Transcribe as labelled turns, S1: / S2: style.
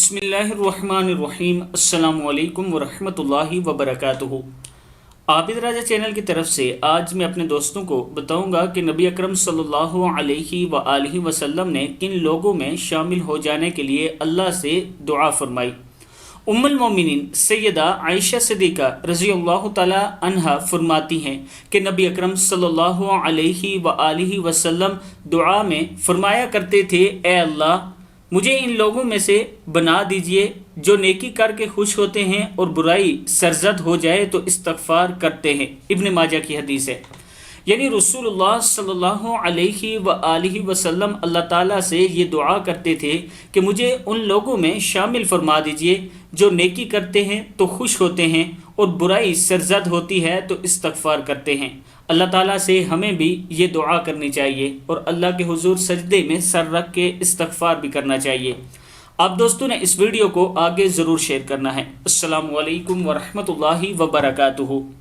S1: بسم اللہ الرحمن الرحیم۔ السلام علیکم ورحمۃ اللہ وبرکاتہ۔ آبدراجہ چینل کی طرف سے آج میں اپنے دوستوں کو بتاؤں گا کہ نبی اکرم صلی اللہ علیہ وآلہ وسلم نے کن لوگوں میں شامل ہو جانے کے لیے اللہ سے دعا فرمائی۔ ام المومنین سیدہ عائشہ صدیقہ رضی اللہ تعالی عنہا فرماتی ہیں کہ نبی اکرم صلی اللہ علیہ وآلہ وسلم دعا میں فرمایا کرتے تھے، اے اللہ مجھے ان لوگوں میں سے بنا دیجئے جو نیکی کر کے خوش ہوتے ہیں اور برائی سرزد ہو جائے تو استغفار کرتے ہیں۔ ابن ماجہ کی حدیث ہے۔ یعنی رسول اللہ صلی اللہ علیہ وآلہ وسلم اللہ تعالیٰ سے یہ دعا کرتے تھے کہ مجھے ان لوگوں میں شامل فرما دیجئے جو نیکی کرتے ہیں تو خوش ہوتے ہیں اور برائی سرزد ہوتی ہے تو استغفار کرتے ہیں۔ اللہ تعالیٰ سے ہمیں بھی یہ دعا کرنی چاہیے اور اللہ کے حضور سجدے میں سر رکھ کے استغفار بھی کرنا چاہیے۔ آپ دوستوں نے اس ویڈیو کو آگے ضرور شیئر کرنا ہے۔ السلام علیکم ورحمۃ اللہ وبرکاتہ۔